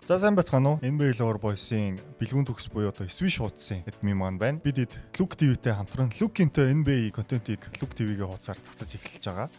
За сайн бацгаана уу? NBA Lover Boys-ийн бэлгүүн төгс буюу одоо Swish хуудсын админ маань байна. Бид Look TV-тэй хамтран Look-интэй NBA контентийг Look TV-гээ хуудасаар цацаж эхэлж байгаа.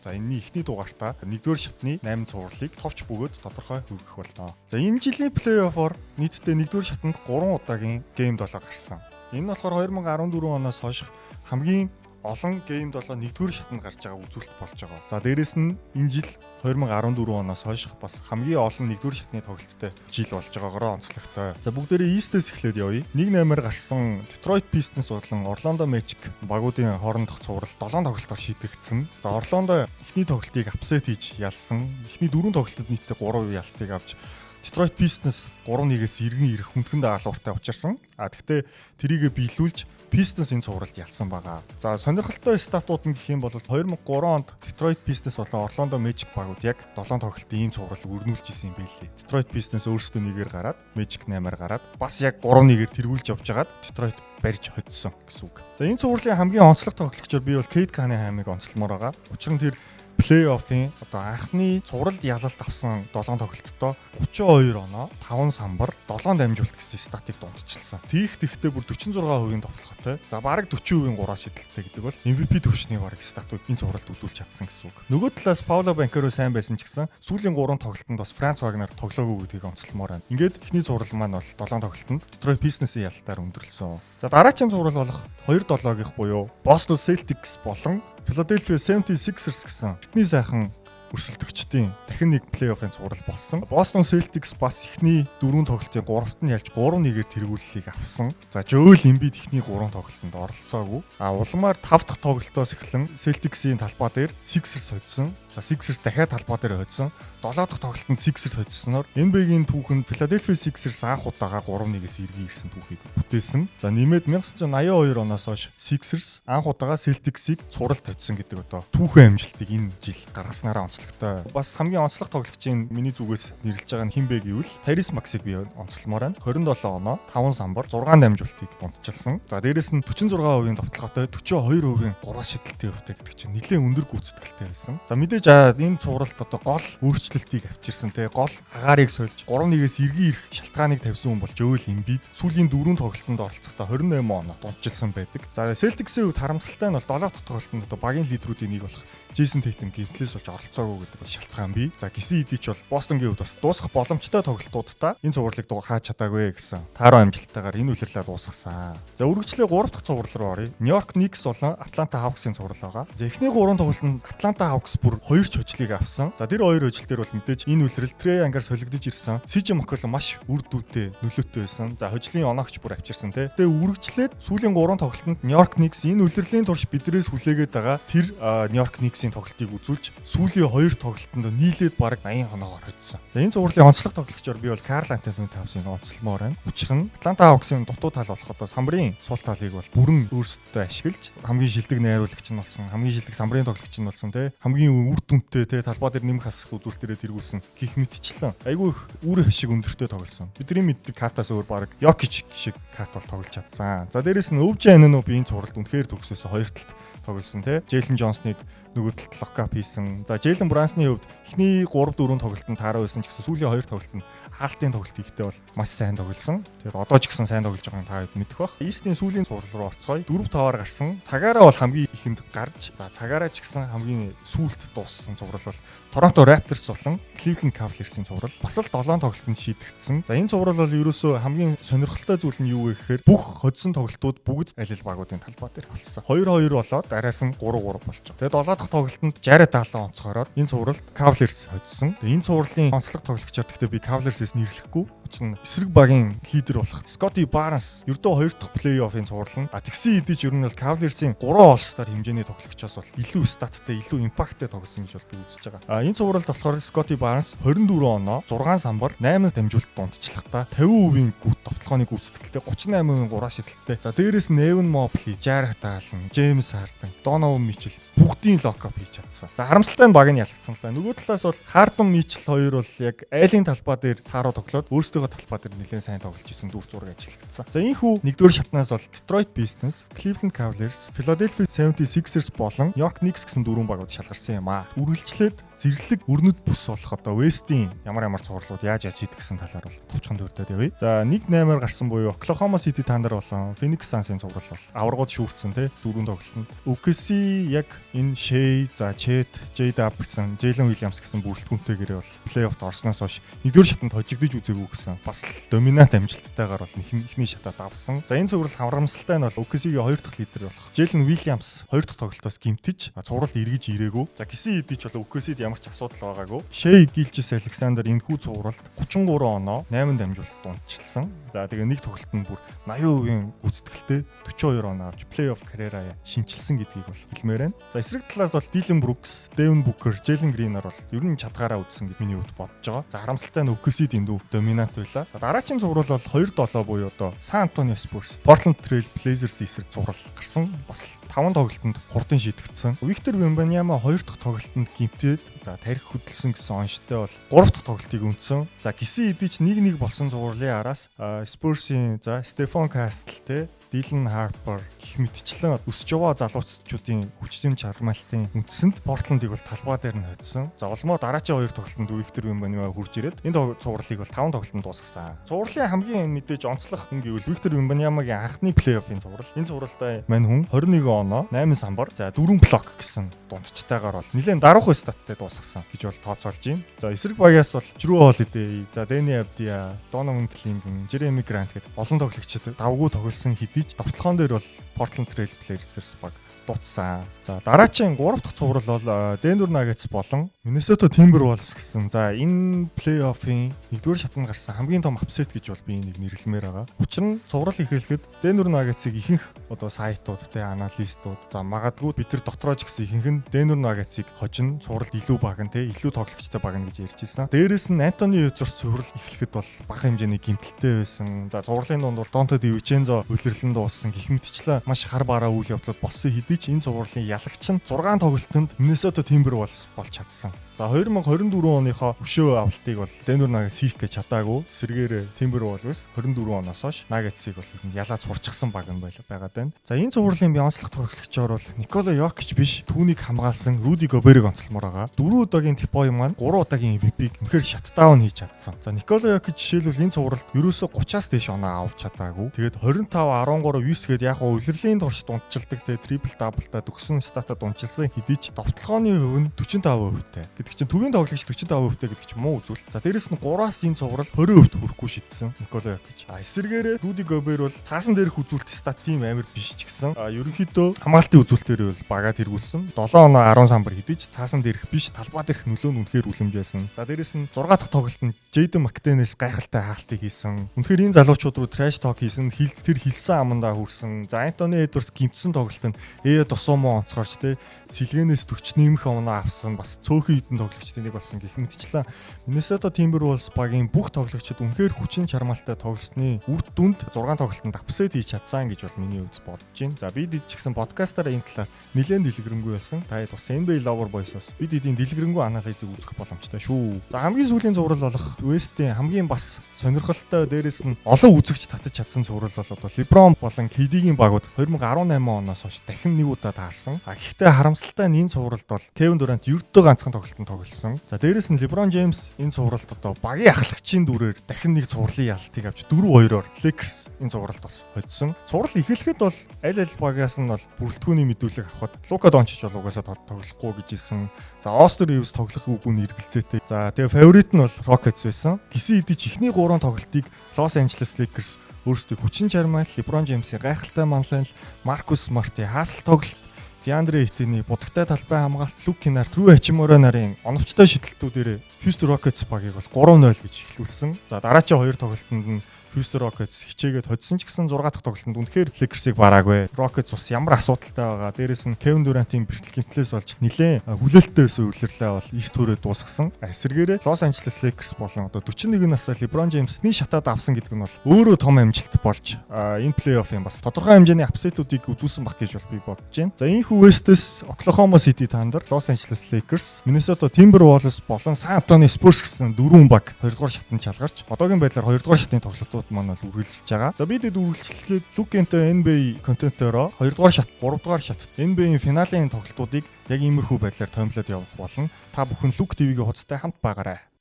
За энэний эхний дугаартаа 1-р шатны 8 цувралыг товч бөгөөд тодорхой хүргэх болно. За энэ жилийн плей-оффоор нийтдээ 1-р шатанд 3 удаагийн гейм 7 гарсан. Энэ нь болохоор 2014 оноос хойш хамгийн олон гейм 7 1-р шатанд гарч байгаа үзүүлэлт болж байгаа. За дээрэс нь энэ жил 2014 оноос хойш бас хамгийн олон 1-р шатны тоглолттой жил болж байгаагаараа онцлогтой. За бүгдээрээ East-ээс эхлээд явъя. 1-8-аар гарсан Detroit Pistons болон Orlando Magic багуудын хоорондох цуврал 7 тоглолтоор шийдэгдсэн. За Orlando эхний тоглолтыг апсет хийж ялсан. Эхний 4 тоглолтод нийтдээ 3 ялтыг авч Detroit Pistons 3-1-ээс эргэн ирэх хүндхэн даалгавартай учирсан. Гэхдээ тэрийгэ биелүүлж Pistons энэ цувралд ялсан байгаа. За сонирхолтой статууд нь гэх юм бол 2003 онд Detroit Pistons болон Orlando Magic багууд яг 7 тоглолтын ийм цуврал өрнүүлж исэн юм байлээ. Detroit Pistons өөрсдөө 1-ээр гараад Magic 8-аар гараад бас яг 3-1-ээр тэргүүлж явж хагаад Detroit барьж хоцсон гэсэн үг. За энэ цувралын хамгийн онцлог тоглогчор би бол Cade Cunningham-ыг онцлмоор байгаа. Учир нь тэр плей-оффын одоо анхны цувралд ялалт авсан 7 тоглолттоо 32 оноо, 5 самбар, 7 дамжуулт гэсэн статыг дундчилсан. Тэгтээ бүр 46% товтлоготой. За бараг 40% 3 шидэлттэй гэдэг бол MVP төвчний бараг статыг энэ цувралд үзүүлж чадсан гэсэн үг. Нөгөө талаас Paolo Banchero сайн байсан ч гэсэн сүүлийн 3 тоглолтод бас Franz Wagner тоглоогүй гэдгийг онцлмоор байна. Ингээд эхний цуврал маань бол 7 тоглолтод Detroit Pistons-ийн ялалтаар өндөрлсөн. За дараагийн цуврал болох 2-7-гийнх буюу Boston Celtics болон Philadelphia 76ers гэсэн битний сайхан өрсөлдөгчдийн дахин нэг плей-оффын цуврал болсон. Boston Celtics бас эхний 4 тоглолтын 3-т нь ялж 3-1-ээр тэргүүллийг авсан. За Joel Embiid эхний 3 тоглолтод оролцоогүй. Уламаар 5 дахь тоглолтоос эхлэн Celtics-ийн талбай дээр Sixers хоцсон. За Sixers дахиад талбай дээр хоцсон. 7 дахь тоглолтод Sixers хоцсноор NBA-ийн түүхэнд Philadelphia Sixers анх удаага 3-1-ээс эргэн ирсэн түүхийг бүтээсэн. За нэмээд 1982 оноос хойш Sixers анх удаага Celtics-ийг цувралд хоцсон гэдэг одоо түүхэн амжилтыг энэ жил гаргаснараа онцлогтой. Бас хамгийн онцлог тоглогчийн миний зүгээс нэрлэж байгаа нь хэн бэ гэвэл Tyrese Maxey-г би онцлмоор байна. 27 оноо, 5 самбар, 6 дамжуултыг дундчилсан. За дээрэс нь 46% товтлоготой, 42% 3 шидэлтийн хувьтай гэдэг чинь нэлээд өндөр гүйцэтгэлтэй байсан. За мэдээж энэ цувралд одоо гол өөрчлөлтийг авчирсан те гол агаарыг сольж 3-1-ээс эргэн ирэх шалтгааныг тавьсан хүн бол Joel Embiid. Сүүлийн 4 тоглолтод оролцохдоо 28 оноо дундчилсан байдаг. За Celtics-ийн хувьд харамсалтай нь бол 7 дахь тоглолтод одоо багийн лидерүүдийн нэг болох Jason Tatum гэмтлээс болж оролцоогүй гэдэг бол шалтгаан бий. За гисэн хэдий ч бол Бостонгийн хувьд бас дуусгах боломжтой тоглолтуудаа энэ цувралыг хааж чадаагүй гэсэн тааруу амжилттайгаар энэ үлрэлээ дуусгасан. За үргэлжлээ 3 дахь цуврал руу оръё. New York Knicks болон Atlanta Hawks-ийн цуврал байгаа. За эхний 3 тоглолтод Atlanta Hawks бүр 2 ч хожлыг авсан. За тэр 2 хожил дээр бол мэдээж энэ үлрэл Trey Young-аар солигдож ирсэн. CJ McCollum маш үр дүнтэй нөлөөтэй байсан. За хожлын оногч бүр авчирсан те. Тэгээ үргэлжлээд сүүлийн 3 тоглолтод New York Knicks энэ үлрэлийн турш бидрээс хүлээгээд байгаа тэр New York Knicks-ийн тоглолтыг үзүүлж сүүлийн 2 тоглолтод нийлээд бараг 80 хоноогоор хоцсон. За энэ цувралын онцлог тоглогчор би бол Karl Anthony Towns-ыг онцлмоор байна. Учир нь Atlanta Hawks-ийн дутуу тал болох одоо самбарын сул талыг бол бүрэн өөрсдөө ашиглаж хамгийн шилдэг найруулагч нь болсон, хамгийн шилдэг самбарын тоглогч нь болсон те. Хамгийн үр дүнтэй те талбай дээр нэмэх хасах үзүүлэлтээрээ тэргүүлсэн гих мэтчлэн. Айгүй их үр ашиг өндөртэй тоглосон. Бидний мэддэг катаас өөр бараг Jokic шиг кат бол тоглож чадсан. За дээрэс нь OG Anunoby энэ цувралд үнэхээр төгсөөсөн хоёр талд тоглосон те. Jalen Johnson-ыг нөгөө талд локап хийсэн. За Jalen Brunson-ны хувьд эхний 3-4 тоглолтод таараа байсан ч гэсэн сүүлийн 2 тоглолтод хаалтын тоглолт ихтэй бол маш сайн тоглосон. Тэгээд одоо ч гэсэн сайн тоглож байгааг та хэд мэдэх бах. East-ийн сүүлийн цуврал руу орцгоё. 4-5-аар гарсан. Цагаараа бол хамгийн ихэнд гарч. За цагаараа ч гэсэн хамгийн сүүлд дууссан цуврал бол Toronto Raptors болон Cleveland Cavaliers-ийн цуврал. Бас л 7 тоглолтод шийдэгдсэн. За энэ цуврал бол ерөөсөө хамгийн сонирхолтой зүйл нь юу вэ гэхээр бүх хоцсон тоглолтууд бүгд аль багуудын талбай дээр болсон. 2-2 болоод араас нь 3-3 болж байгаа. Тэгээд 7 дахь тоглолтод Jared Allen онцгороод энэ цувралд Cavaliers хоцсон. Тэгээд энэ цувралын онцлог тоглогчор гэхдээ би Cavaliers-ээс нэрлэхгүй. Учир нь эсрэг багийн лидер болох Scottie Barnes ердөө 2 дахь плей-оффын цуврал нь тэгсэн хэдий ч ер нь бол Cavaliers-ийн 3 All-Star хэмжээний тоглогчоос бол илүү статтай, илүү импакттай тоглосон гэж бол би үзэж байгаа. Энэ цувралд болохоор Scottie Barnes 24 оноо, 6 самбар, 8 дамжуулалт дундчлахтаа 50% гүйт товтлооны гүйцэтгэлтэй, 38% 3 шидэлтэй. За дээрээс нь Evan Mobley, Jarrett Allen, James Harden, Donovan Mitchell бүгдийн локап хийж чадсан. За харамсалтай нь баг нь ялагдсан л да. Нөгөө талаас бол Harden Mitchell хоёр бол яг айлын талбай дээр тааруу тоглоод өөрсдөө өөрсдөө талбай дээр нэлээд сайн тоглож исэн дүр зураг ажиглагдсан. За энэхүү нэгдүгээр шатнаас бол Detroit Pistons, Cleveland Cavaliers, Philadelphia 76ers болон New York Knicks гэсэн дөрвөн багууд шалгарсан юм аа. Үргэлжлээд зэрлэг өрнөд бүс болох одоо West-ийн ямар цувралууд яаж хийдэг гэсэн талаар бол товчхон дурдаад явъя. За 1-8-аар гарсан буюу Oklahoma City Thunder болон Phoenix Suns-ийн цуврал бол аваргууд шүүрцэн те дөрвөн тоглолтод. OKC яг энэ Shea, за Chet, J-Dub гэсэн Jalen Williams гэсэн бүрэлдэхүүнтэйгээр бол плей-оффт орсноос хойш нэгдүгээр шатанд хожигдож үзээгүй гэсэн бас л доминант амжилттайгаар бол эхний шатад авсан. За энэ цуврал харамсалтай нь бол OKC-ийн 2 дахь лидер болох Jalen Williams 2 дахь тоглолтоос гимтэж цувралд эргэж ирээгүй. За гисэн хэдий ч бол OKC-д ямар ч асуудал байгаагүй. Shea Gilgeous-Alexander энэхүү цувралд 33 оноо 8 дамжуулалт дундчилсан. За тэгээ нэг тоглолтод бүр 80% гүйцэтгэлтэй 42 оноо авч плей-офф карьераа шинчилсэн гэдгийг бол хэлмээр байна. За эсрэг талаас бол Dylan Brooks, Devin Booker, Jalen Green-аар бол ер нь чадгаараа үзсэн гэж миний хувьд бодож байгаа. За харамсалтай нь OKC-д эндүү доминант байлаа. За дараагийн цуврал бол 2-7 буюу одоо San Antonio Spurs, Portland Trail Blazers эсрэг цуврал гарсан. Бас 5 тоглолтод 3-ын шийдэгдсэн. Victor Wembanyama 2 дахь тоглолтод гимтээд за тарих хөдөлсөн гэсэн онцтой бол 3 дахь тоглолтыг өнцсөн. За гисэн хэдий ч 1-1 болсон цувралын араас Spurs-ийн за Stephen Castle те Dylan Harper гэх мэтчлэн өсөж яваа залуучуудын хүчтэй чармаалтын үндсэнд Portland-ыг бол талбай дээр нь хоцсон. За улмаар дараагийн 2 тоглолтод Victor Wembanyama хурж ирээд энэ цувралыг бол 5 тоглолтод дуусгасан. Цувралын хамгийн мэдээж онцлог хүн гэвэл Victor Wembanyama-гийн анхны плей-оффын цуврал. Энэ цувралтай мань хүн 21 оноо, 8 самбар, за 4 блок гэсэн дундчтайгаар бол нэлээд даруух статтай дуусгасан гэж бол тооцоолж байна. За эсрэг багаас бол Drew Holiday, за Danny Avdija, Donovan Clingan, Jeremy Grant гэдэг олон тоглогчид давгүй тоглосон хэдий товтлогоон дээр бол Portland Trail Blazers баг дутсан. За дараагийн 3 дахь цуврал бол Denver Nuggets болон Minnesota Timberwolves гэсэн. За энэ плей-оффын нэгдүгээр шатанд гарсан хамгийн том апсет гэж бол би энийг нэрлэмээр байгаа. Учир нь цуврал эхлэхэд Denver Nuggets-ыг ихэнх одоо сайтууд те аналистууд за магадгүй бид нар дотроо ч гэсэн ихэнх нь Denver Nuggets-ыг хожин цувралд илүү баган те илүү тоглогчтой багна гэж ярьж ирсэн. Дээрээс нь Anthony Edwards цуврал эхлэхэд бол бага хэмжээний гэмтэлтэй байсан. За цувралын дунд Donte DiVincenzo үлрэрлэн дууссан гэх мэтчлэн маш хар бараа үйл явдлууд болсон хэдий ч энэ цувралын ялагч нь 6 тоглолтод Minnesota Timberwolves болж чадсан. За 2024 оныхоо өшөө авалтыг бол Denver Nuggets хийх гэж чадаагүй. Сэргээр Timberwolves 24 оноос хойш Nuggets-ыг бол ер нь ялаад сурчсан баг нь байгаад байна. За энэ цувралын би онцлог тоглогчоор бол Nikola Jokic биш, түүнийг хамгаалсан Rudy Gobert-ыг онцлмоор байгаа. 4 удаагийн Tipoy маань 3 удаагийн MVP-г үнэхээр шатдаун хийж чадсан. За Nikola Jokic жишээлбэл энэ цувралд ерөөсө 30-аас дээш оноо авч чадаагүй. Тэгээд 25, 13, 9 гээд яг улирлын турш дундчилдаг те triple double-та төгсөн статад дундчилсан хэдий ч товтлогооны хувь нь 45%-тэй. Гэдэг чинь төвийн тоглогч 45%-тэй гэдэг чинь муу үзүүлэлт. За дээрэс нь 3-аас энэ цуврал 20% хүрэхгүй шийдсэн Nikola Jokic. Эсвэргээрээ Rudy Gobert бол цаасан дээрх үзүүлэлт стат тийм амар биш ч гэсэн ерөнхийдөө хамгаалтын үзүүлэлтээр бол багаад хэрэгүүлсэн. 7 оноо 10 самбар хэдий ч цаасан дээрх биш талбай дээрх нөлөө нь үнэхээр үлэмж байсан. За дээрэс нь 6 дахь тоглолтод Jaden McDaniels гайхалтай хаалтыг хийсэн. Үнэхээр энэ залуучууд руу trash talk хийсэн, тэр хэлсэн амандаа хүрсэн. За Anthony Edwards гимтсэн тоглолтод Досомо онцгорч те сэлгэнээс 40 нэмэх оноо авсан. Бас цөөхөн хитэн тоглогчдын нэг болсон гэх мэтчлэн Minnesota Timberwolves багийн бүх тоглогчид үнэхээр хүчин чармаалтай тоглосны үр дүнд 6 тоглолтод апсет хийж чадсан гэж бол миний хувьд бодож байна. За бид ч гэсэн подкастаараа энэ талаар нэлээд дэлгэрэнгүй байсан. Та бас NBA Lover Boys-оос бид эдийн дэлгэрэнгүй анализыг үзэх боломжтой шүү. За хамгийн сүүлийн цуврал болох West-ийн хамгийн бас сонирхолтой дээрээс нь олон үзэгч татаж чадсан цуврал бол одоо LeBron болон KD-гийн багууд 2018 оноос хойш дахин нэг удаа таарсан. Гэхдээ харамсалтай нь энэ цувралд бол Kevin Durant ердөө ганцхан тоглолтод тоглосон. За дээрээс нь LeBron James энэ цувралд одоо багийн ахлагчийн дүрээр дахин нэг цувралын ялалтыг авч 4-2-оор Lakers энэ цувралд бас хоцсон. Цуврал эхлэхэд бол аль багаас нь бол бүрэлдэхүүний мэдүүлэг авахад Luka Doncic бол угаасаа тоглохгүй гэж хэлсэн. За Austin Reeves тоглох үгүй нь эргэлзээтэй. За тэгээ фаворит нь бол Rockets байсан. Гисэн хэдий ч ихний 3 тоглолтыг Los Angeles Lakers өөрсдөө хүчин чармаал LeBron James-ийн гайхалтай манлайлал, Marcus Smart-ийн хаасал тоглолт, DeAndre Ayton-ийн будагтай талбай хамгаалт, Luke Kennard, Drew Hachimura нарын оновчтой шидэлтүүдээр Houston Rockets багийг бол 3-0 гэж эхлүүлсэн. За дараагийн 2 тоглолтод нь Houston Rockets хичээгээд хоцсон ч гэсэн 6 дахь тоглолтод үнэхээр Lakers-ыг бараагүй. Rockets бас ямар асуудалтай байгаа. Дээрээс нь Kevin Durant-ийн бэртэл гэмтлээс болж нэлээд хүлээлттэй байсан үеэрлээ бол эрт төрөө дуусгасан. Эсвэргээрээ Los Angeles Lakers болон одоо 41 настай LeBron James-ний шатаад авсан гэдэг нь бол өөрөө том амжилт болж энэ плей-оффын бас тодорхой хэмжээний апсетүүдийг үзүүлсэн баг гэж бол би бодож байна. За энэ West-с Oklahoma City Thunder, Los Angeles Lakers, Minnesota Timberwolves болон San Antonio Spurs гэсэн дөрвөн баг 2 дугаар шатанд шалгарч одоогийн байдлаар 2 дугаар шатны тоглолтууд маань бол үргэлжилж байгаа. За бид үргэлжлэлээд Luke-тэй NBA контентероо 2 дугаар шат, 3 дугаар шатд NBA-ийн финалийн тоглолтуудыг яг иймэрхүү байдлаар томилоод явах болно. Та бүхэн Luke TV-гийн хуудастай хамт байгаарай.